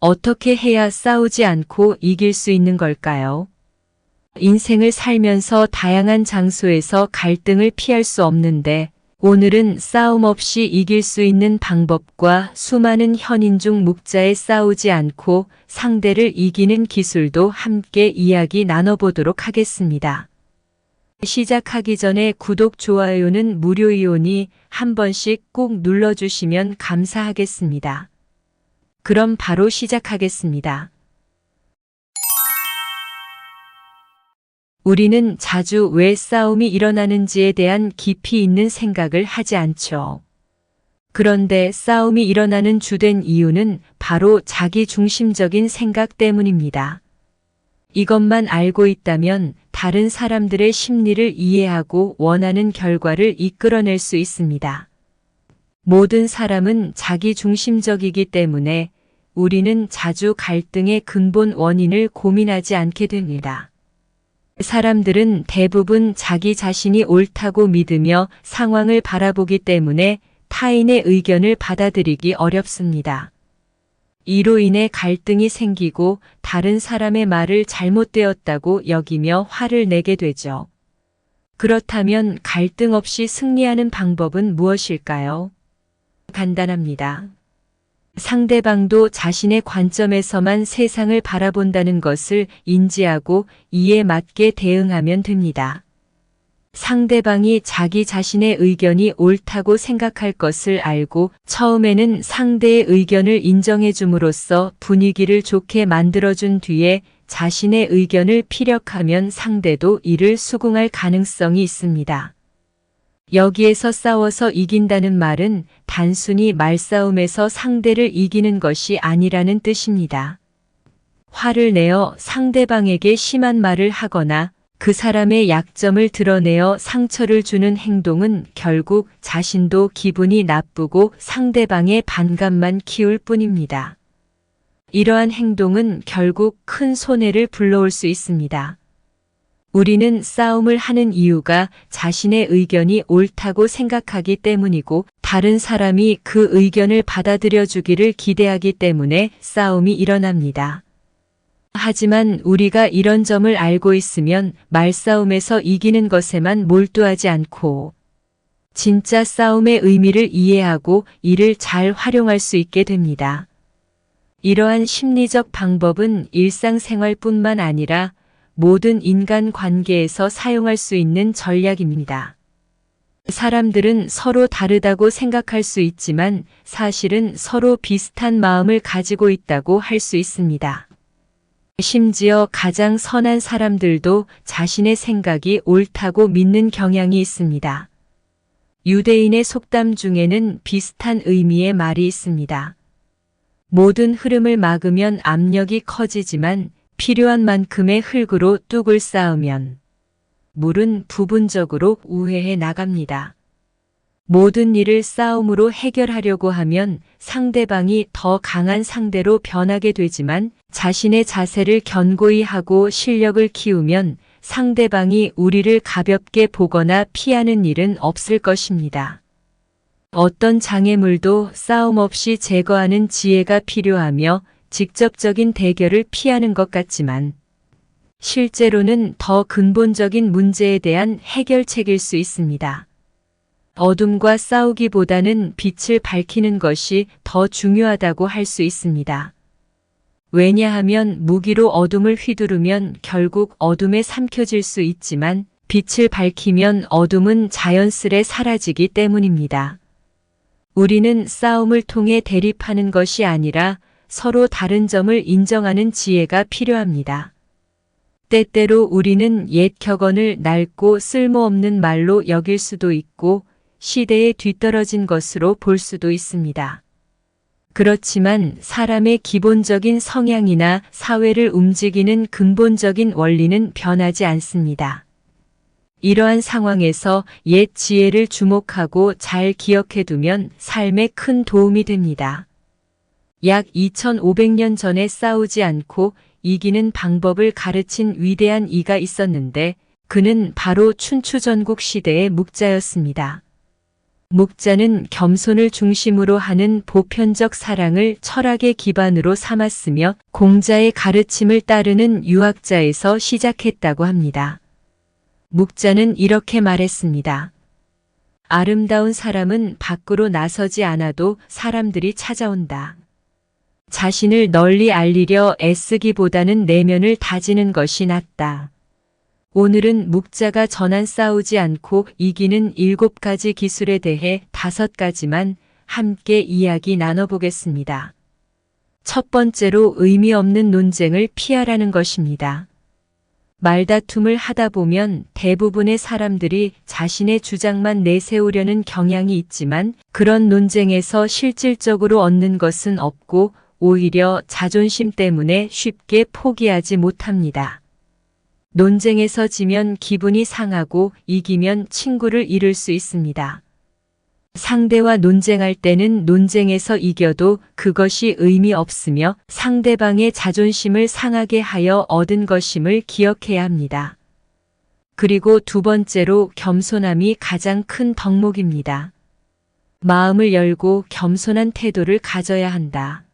어떻게 해야 싸우지 않고 이길 수 있는 걸까요? 인생을 살면서 다양한 장소에서 갈등을 피할 수 없는데 오늘은 싸움 없이 이길 수 있는 방법과 수많은 현인 중 묵자에 싸우지 않고 상대를 이기는 기술도 함께 이야기 나눠보도록 하겠습니다. 시작하기 전에 구독, 좋아요는 무료이오니 한 번씩 꼭 눌러주시면 감사하겠습니다. 그럼 바로 시작하겠습니다. 우리는 자주 왜 싸움이 일어나는지에 대한 깊이 있는 생각을 하지 않죠. 그런데 싸움이 일어나는 주된 이유는 바로 자기 중심적인 생각 때문입니다. 이것만 알고 있다면 다른 사람들의 심리를 이해하고 원하는 결과를 이끌어낼 수 있습니다. 모든 사람은 자기 중심적이기 때문에 우리는 자주 갈등의 근본 원인을 고민하지 않게 됩니다. 사람들은 대부분 자기 자신이 옳다고 믿으며 상황을 바라보기 때문에 타인의 의견을 받아들이기 어렵습니다. 이로 인해 갈등이 생기고 다른 사람의 말을 잘못되었다고 여기며 화를 내게 되죠. 그렇다면 갈등 없이 승리하는 방법은 무엇일까요? 간단합니다. 상대방도 자신의 관점에서만 세상을 바라본다는 것을 인지하고 이에 맞게 대응하면 됩니다. 상대방이 자기 자신의 의견이 옳다고 생각할 것을 알고 처음에는 상대의 의견을 인정해 줌으로써 분위기를 좋게 만들어준 뒤에 자신의 의견을 피력하면 상대도 이를 수긍할 가능성이 있습니다. 여기에서 싸워서 이긴다는 말은 단순히 말싸움에서 상대를 이기는 것이 아니라는 뜻입니다. 화를 내어 상대방에게 심한 말을 하거나 그 사람의 약점을 드러내어 상처를 주는 행동은 결국 자신도 기분이 나쁘고 상대방의 반감만 키울 뿐입니다. 이러한 행동은 결국 큰 손해를 불러올 수 있습니다. 우리는 싸움을 하는 이유가 자신의 의견이 옳다고 생각하기 때문이고 다른 사람이 그 의견을 받아들여 주기를 기대하기 때문에 싸움이 일어납니다. 하지만 우리가 이런 점을 알고 있으면 말싸움에서 이기는 것에만 몰두하지 않고 진짜 싸움의 의미를 이해하고 이를 잘 활용할 수 있게 됩니다. 이러한 심리적 방법은 일상생활뿐만 아니라 모든 인간 관계에서 사용할 수 있는 전략입니다. 사람들은 서로 다르다고 생각할 수 있지만 사실은 서로 비슷한 마음을 가지고 있다고 할 수 있습니다. 심지어 가장 선한 사람들도 자신의 생각이 옳다고 믿는 경향이 있습니다. 유대인의 속담 중에는 비슷한 의미의 말이 있습니다. 모든 흐름을 막으면 압력이 커지지만 필요한 만큼의 흙으로 뚝을 쌓으면 물은 부분적으로 우회해 나갑니다. 모든 일을 싸움으로 해결하려고 하면 상대방이 더 강한 상대로 변하게 되지만 자신의 자세를 견고히 하고 실력을 키우면 상대방이 우리를 가볍게 보거나 피하는 일은 없을 것입니다. 어떤 장애물도 싸움 없이 제거하는 지혜가 필요하며 직접적인 대결을 피하는 것 같지만 실제로는 더 근본적인 문제에 대한 해결책일 수 있습니다. 어둠과 싸우기보다는 빛을 밝히는 것이 더 중요하다고 할 수 있습니다. 왜냐하면 무기로 어둠을 휘두르면 결국 어둠에 삼켜질 수 있지만 빛을 밝히면 어둠은 자연스레 사라지기 때문입니다. 우리는 싸움을 통해 대립하는 것이 아니라 서로 다른 점을 인정하는 지혜가 필요합니다. 때때로 우리는 옛 격언을 낡고 쓸모없는 말로 여길 수도 있고 시대에 뒤떨어진 것으로 볼 수도 있습니다. 그렇지만 사람의 기본적인 성향이나 사회를 움직이는 근본적인 원리는 변하지 않습니다. 이러한 상황에서 옛 지혜를 주목하고 잘 기억해두면 삶에 큰 도움이 됩니다. 약 2500년 전에 싸우지 않고 이기는 방법을 가르친 위대한 이가 있었는데 그는 바로 춘추전국 시대의 묵자였습니다. 목자는 겸손을 중심으로 하는 보편적 사랑을 철학의 기반으로 삼았으며 공자의 가르침을 따르는 유학자에서 시작했다고 합니다. 목자는 이렇게 말했습니다. 아름다운 사람은 밖으로 나서지 않아도 사람들이 찾아온다. 자신을 널리 알리려 애쓰기보다는 내면을 다지는 것이 낫다. 오늘은 목자가 전한 싸우지 않고 이기는 7가지 기술에 대해 5가지만 함께 이야기 나눠보겠습니다. 첫 번째로 의미 없는 논쟁을 피하라는 것입니다. 말다툼을 하다 보면 대부분의 사람들이 자신의 주장만 내세우려는 경향이 있지만 그런 논쟁에서 실질적으로 얻는 것은 없고 오히려 자존심 때문에 쉽게 포기하지 못합니다. 논쟁에서 지면 기분이 상하고 이기면 친구를 잃을 수 있습니다. 상대와 논쟁할 때는 논쟁에서 이겨도 그것이 의미 없으며 상대방의 자존심을 상하게 하여 얻은 것임을 기억해야 합니다. 그리고 두 번째로 겸손함이 가장 큰 덕목입니다. 마음을 열고 겸손한 태도를 가져야 한다.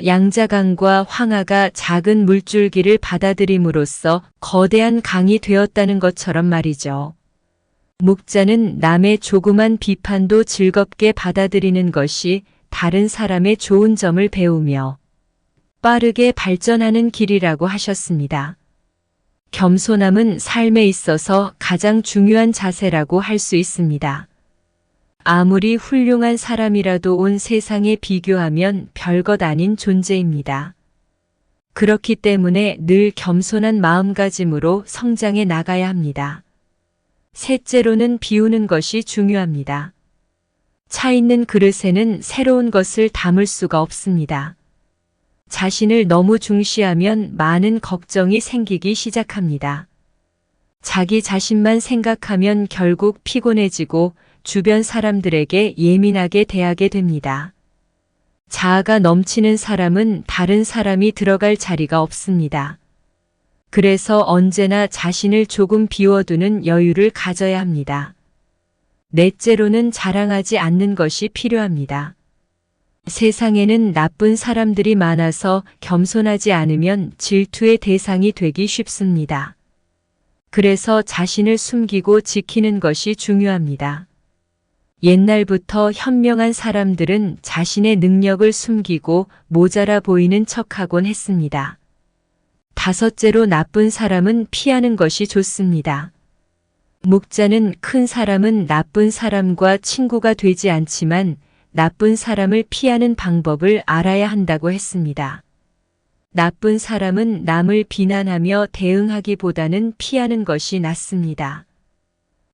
양자강과 황하가 작은 물줄기를 받아들임으로써 거대한 강이 되었다는 것처럼 말이죠. 목자는 남의 조그만 비판도 즐겁게 받아들이는 것이 다른 사람의 좋은 점을 배우며 빠르게 발전하는 길이라고 하셨습니다. 겸손함은 삶에 있어서 가장 중요한 자세라고 할 수 있습니다. 아무리 훌륭한 사람이라도 온 세상에 비교하면 별것 아닌 존재입니다. 그렇기 때문에 늘 겸손한 마음가짐으로 성장해 나가야 합니다. 셋째로는 비우는 것이 중요합니다. 차 있는 그릇에는 새로운 것을 담을 수가 없습니다. 자신을 너무 중시하면 많은 걱정이 생기기 시작합니다. 자기 자신만 생각하면 결국 피곤해지고 주변 사람들에게 예민하게 대하게 됩니다. 자아가 넘치는 사람은 다른 사람이 들어갈 자리가 없습니다. 그래서 언제나 자신을 조금 비워두는 여유를 가져야 합니다. 넷째로는 자랑하지 않는 것이 필요합니다. 세상에는 나쁜 사람들이 많아서 겸손하지 않으면 질투의 대상이 되기 쉽습니다. 그래서 자신을 숨기고 지키는 것이 중요합니다. 옛날부터 현명한 사람들은 자신의 능력을 숨기고 모자라 보이는 척하곤 했습니다. 다섯째로 나쁜 사람은 피하는 것이 좋습니다. 목자는 큰 사람은 나쁜 사람과 친구가 되지 않지만 나쁜 사람을 피하는 방법을 알아야 한다고 했습니다. 나쁜 사람은 남을 비난하며 대응하기보다는 피하는 것이 낫습니다.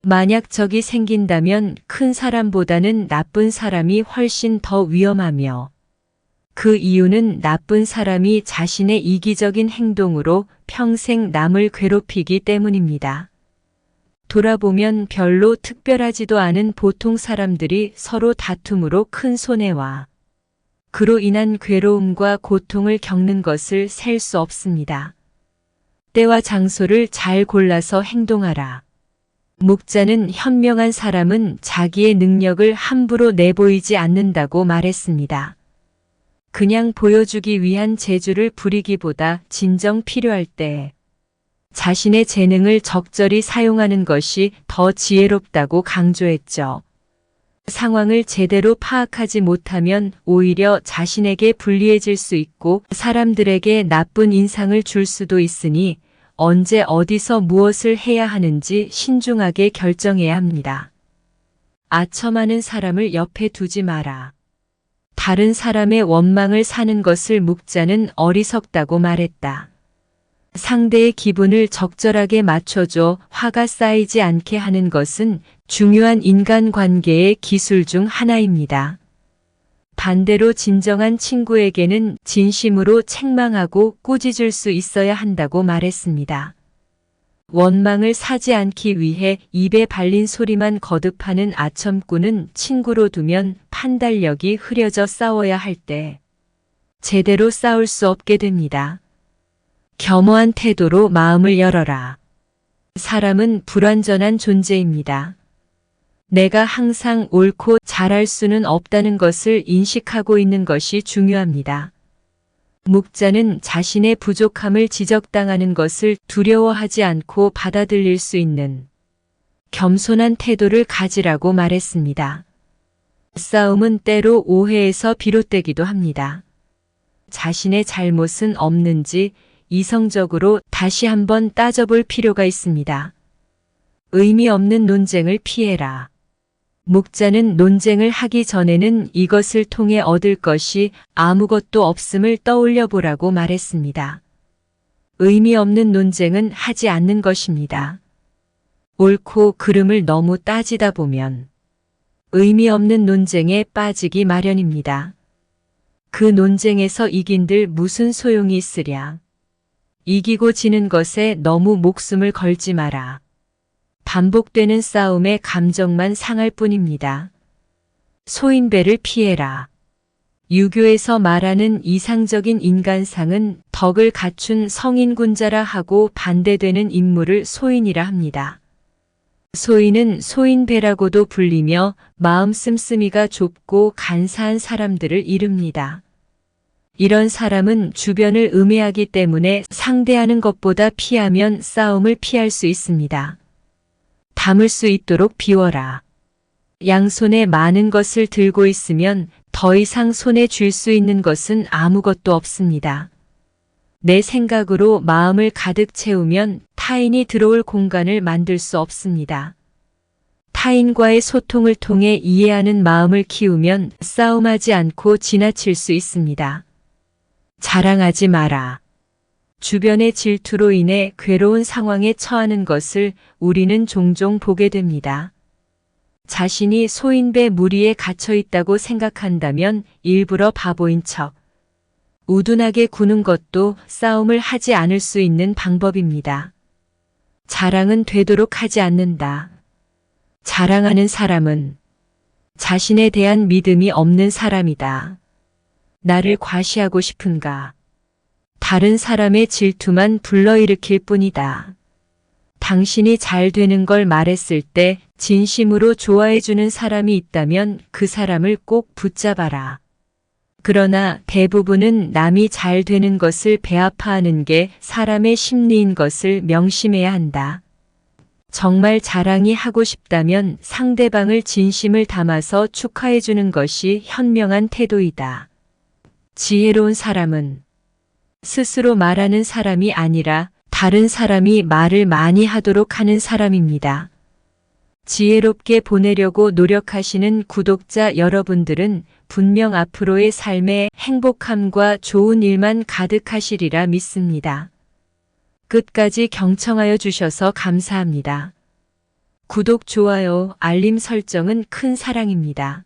만약 적이 생긴다면 큰 사람보다는 나쁜 사람이 훨씬 더 위험하며 그 이유는 나쁜 사람이 자신의 이기적인 행동으로 평생 남을 괴롭히기 때문입니다. 돌아보면 별로 특별하지도 않은 보통 사람들이 서로 다툼으로 큰 손해와 그로 인한 괴로움과 고통을 겪는 것을 셀 수 없습니다. 때와 장소를 잘 골라서 행동하라. 목자는 현명한 사람은 자기의 능력을 함부로 내보이지 않는다고 말했습니다. 그냥 보여주기 위한 재주를 부리기보다 진정 필요할 때 자신의 재능을 적절히 사용하는 것이 더 지혜롭다고 강조했죠. 상황을 제대로 파악하지 못하면 오히려 자신에게 불리해질 수 있고 사람들에게 나쁜 인상을 줄 수도 있으니 언제 어디서 무엇을 해야 하는지 신중하게 결정해야 합니다. 아첨하는 사람을 옆에 두지 마라. 다른 사람의 원망을 사는 것을 목자는 어리석다고 말했다. 상대의 기분을 적절하게 맞춰줘 화가 쌓이지 않게 하는 것은 중요한 인간관계의 기술 중 하나입니다. 반대로 진정한 친구에게는 진심으로 책망하고 꾸짖을 수 있어야 한다고 말했습니다. 원망을 사지 않기 위해 입에 발린 소리만 거듭하는 아첨꾼은 친구로 두면 판단력이 흐려져 싸워야 할 때 제대로 싸울 수 없게 됩니다. 겸허한 태도로 마음을 열어라. 사람은 불완전한 존재입니다. 내가 항상 옳고 잘할 수는 없다는 것을 인식하고 있는 것이 중요합니다. 묵자는 자신의 부족함을 지적당하는 것을 두려워하지 않고 받아들일 수 있는 겸손한 태도를 가지라고 말했습니다. 싸움은 때로 오해에서 비롯되기도 합니다. 자신의 잘못은 없는지 이성적으로 다시 한번 따져볼 필요가 있습니다. 의미 없는 논쟁을 피해라. 묵자는 논쟁을 하기 전에는 이것을 통해 얻을 것이 아무것도 없음을 떠올려 보라고 말했습니다. 의미 없는 논쟁은 하지 않는 것입니다. 옳고 그름을 너무 따지다 보면 의미 없는 논쟁에 빠지기 마련입니다. 그 논쟁에서 이긴들 무슨 소용이 있으랴. 이기고 지는 것에 너무 목숨을 걸지 마라. 반복되는 싸움에 감정만 상할 뿐입니다. 소인배를 피해라. 유교에서 말하는 이상적인 인간상은 덕을 갖춘 성인군자라 하고 반대되는 인물을 소인이라 합니다. 소인은 소인배라고도 불리며 마음 씀씀이가 좁고 간사한 사람들을 이릅니다. 이런 사람은 주변을 음해하기 때문에 상대하는 것보다 피하면 싸움을 피할 수 있습니다. 담을 수 있도록 비워라. 양손에 많은 것을 들고 있으면 더 이상 손에 쥘 수 있는 것은 아무것도 없습니다. 내 생각으로 마음을 가득 채우면 타인이 들어올 공간을 만들 수 없습니다. 타인과의 소통을 통해 이해하는 마음을 키우면 싸움하지 않고 지나칠 수 있습니다. 자랑하지 마라. 주변의 질투로 인해 괴로운 상황에 처하는 것을 우리는 종종 보게 됩니다. 자신이 소인배 무리에 갇혀 있다고 생각한다면 일부러 바보인 척, 우둔하게 구는 것도 싸움을 하지 않을 수 있는 방법입니다. 자랑은 되도록 하지 않는다. 자랑하는 사람은 자신에 대한 믿음이 없는 사람이다. 나를 과시하고 싶은가? 다른 사람의 질투만 불러일으킬 뿐이다. 당신이 잘 되는 걸 말했을 때 진심으로 좋아해주는 사람이 있다면 그 사람을 꼭 붙잡아라. 그러나 대부분은 남이 잘 되는 것을 배아파하는 게 사람의 심리인 것을 명심해야 한다. 정말 자랑이 하고 싶다면 상대방을 진심을 담아서 축하해주는 것이 현명한 태도이다. 지혜로운 사람은 스스로 말하는 사람이 아니라 다른 사람이 말을 많이 하도록 하는 사람입니다. 지혜롭게 보내려고 노력하시는 구독자 여러분들은 분명 앞으로의 삶에 행복함과 좋은 일만 가득하시리라 믿습니다. 끝까지 경청하여 주셔서 감사합니다. 구독, 좋아요, 알림 설정은 큰 사랑입니다.